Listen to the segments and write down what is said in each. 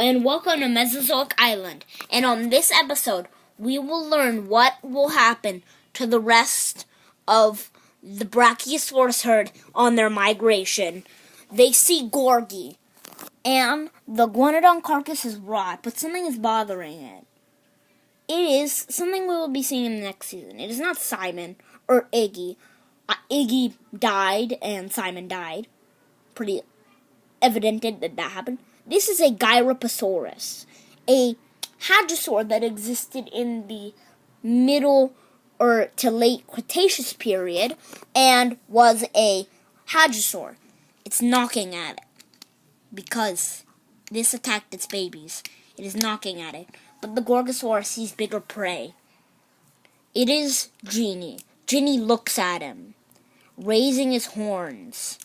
and welcome to Mesozoic Island. And on this episode, we will learn what will happen to the rest of the brachiosaurus herd on their migration. They see Gorgie, and the guanodon carcass is rot, but something is bothering it. It is something we will be seeing in the next season. It is not Simon or Iggy. Iggy died and Simon died. Pretty evident that happened. This is a gyroposaurus, a hadrosaur that existed in the middle or to late Cretaceous period and was a hadrosaur. It's knocking at it because this attacked its babies. It is knocking at it, but the Gorgosaurus sees bigger prey. It is Genie. Genie looks at him, raising his horns.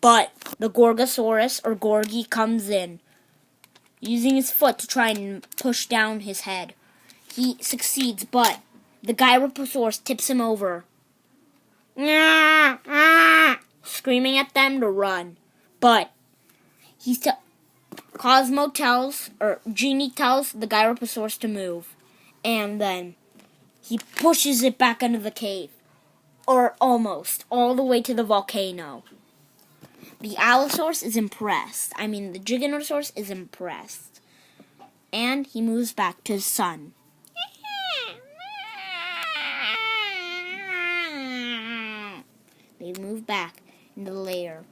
But the Gorgosaurus, or Gorgie, comes in, using his foot to try and push down his head. He succeeds, but the Gyroposaurus tips him over, screaming at them to run. But Genie tells the Gyroposaurus to move, and then he pushes it back into the cave. Or almost, all the way to the volcano. The Allosaurus is impressed. The Giganotosaurus is impressed. And he moves back to his son. They move back into the lair.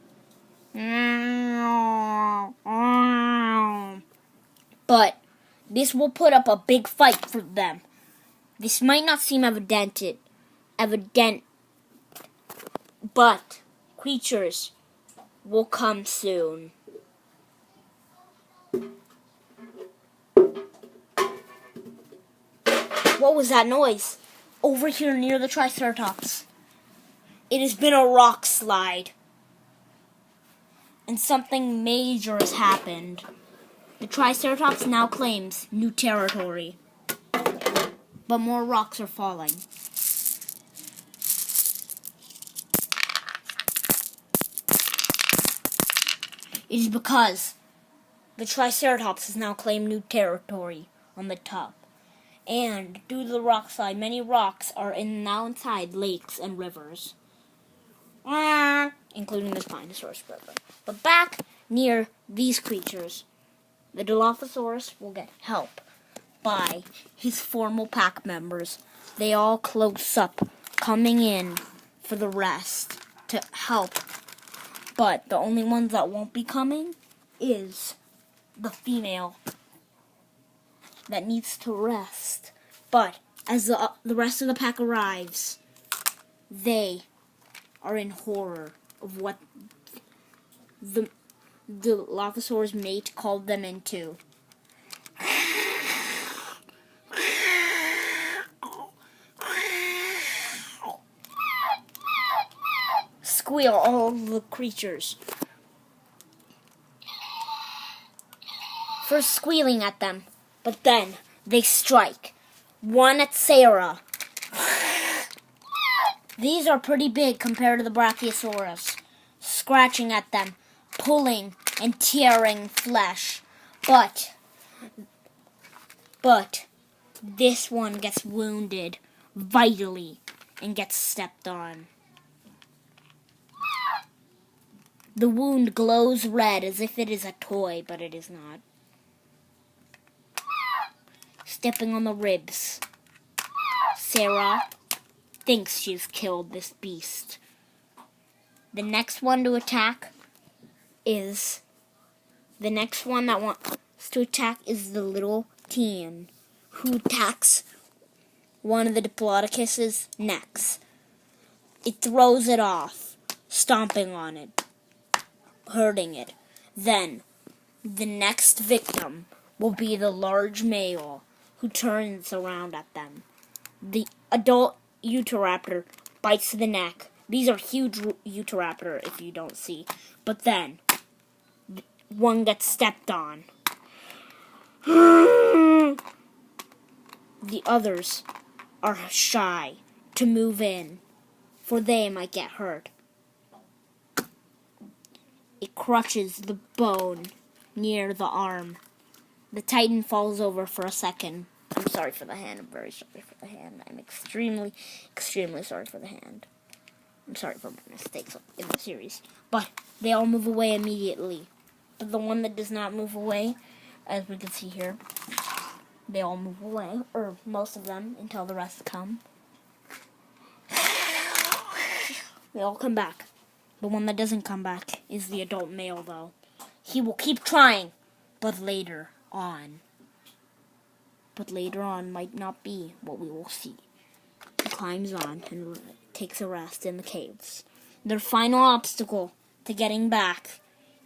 But this will put up a big fight for them. This might not seem evident, but creatures will come soon. What was that noise? Over here near the Triceratops. It has been a rock slide. And something major has happened. The Triceratops now claims new territory. But more rocks are falling. It is because the Triceratops has now claimed new territory on the top. And due to the rock slide, many rocks are now inside lakes and rivers. Including the Spinosaurus river. But back near these creatures, the Dilophosaurus will get help by his formal pack members. They all close up, coming in for the rest to help. But the only ones that won't be coming is the female that needs to rest. But as the rest of the pack arrives, they are in horror of what the Dilophosaurus mate called them into. Squeal all the creatures. First squealing at them, but then they strike. One at Sarah. These are pretty big compared to the Brachiosaurus, scratching at them, pulling and tearing flesh. But this one gets wounded vitally and gets stepped on. The wound glows red as if it is a toy, but it is not. Stepping on the ribs. Sarah thinks she's killed this beast. The next one to attack is... The next one that wants to attack is the little teen, who attacks one of the Diplodocus's necks. It throws it off, stomping on it, hurting it. Then, the next victim will be the large male, who turns around at them. The adult Utahraptor bites the neck. These are huge Utahraptor, if you don't see. But then, one gets stepped on. The others are shy to move in, for they might get hurt. crushes the bone near the arm. The Titan falls over for a second. I'm sorry for the hand. I'm very sorry for the hand. I'm extremely, extremely sorry for the hand. I'm sorry for my mistakes in the series. But they all move away immediately. But the one that does not move away, as we can see here, they all move away, or most of them, until the rest come. They all come back. The one that doesn't come back is the adult male, though. He will keep trying, but later on. But later on might not be what we will see. He climbs on and takes a rest in the caves. Their final obstacle to getting back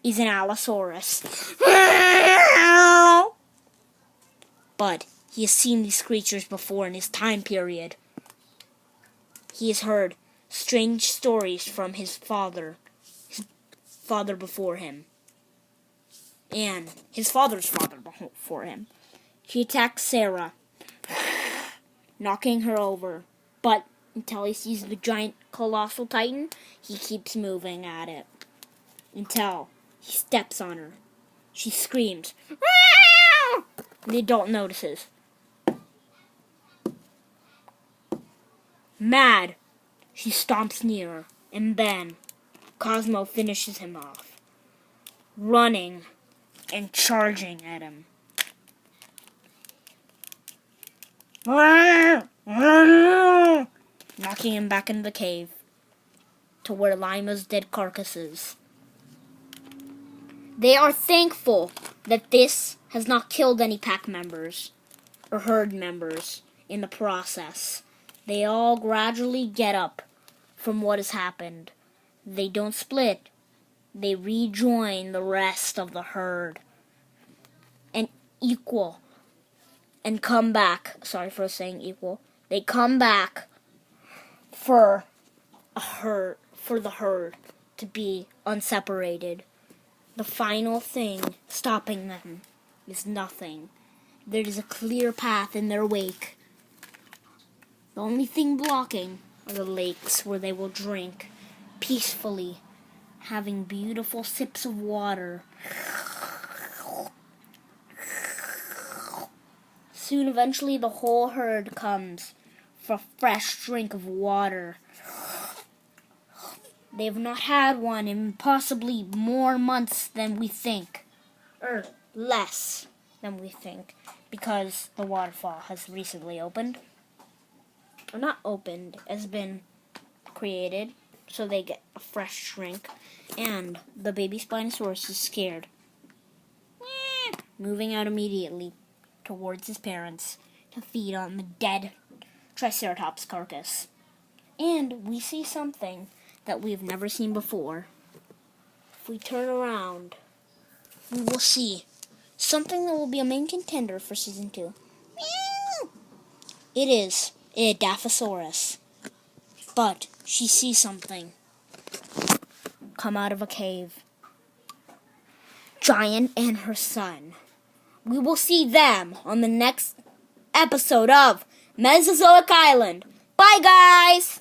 is an Allosaurus. But he has seen these creatures before in his time period. He has heard strange stories from his father before him, and his father's father before him. He attacks Sarah, knocking her over, but until he sees the giant colossal titan, he keeps moving at it until he steps on her. She screams. The adult notices. Mad, she stomps near, and then Cosmo finishes him off, running and charging at him. Knocking him back into the cave to where Lima's dead carcass is. They are thankful that this has not killed any pack members or herd members in the process. They all gradually get up from what has happened. They don't split. They rejoin the rest of the herd and equal and come back. Sorry for saying equal. They come back for the herd to be unseparated. The final thing stopping them is nothing. There is a clear path in their wake. The only thing blocking are the lakes where they will drink peacefully, having beautiful sips of water. Soon, eventually, the whole herd comes for a fresh drink of water. They have not had one in possibly more months than we think. Or less than we think. Because the waterfall has recently opened. Or not opened, has been created. So they get a fresh drink. And the baby Spinosaurus is scared. Moving out immediately towards his parents to feed on the dead Triceratops carcass. And we see something that we've never seen before. If we turn around, we will see something that will be a main contender for Season 2. It is a Dilophosaurus. But she sees something come out of a cave. Giant and her son. We will see them on the next episode of Mesozoic Island. Bye, guys!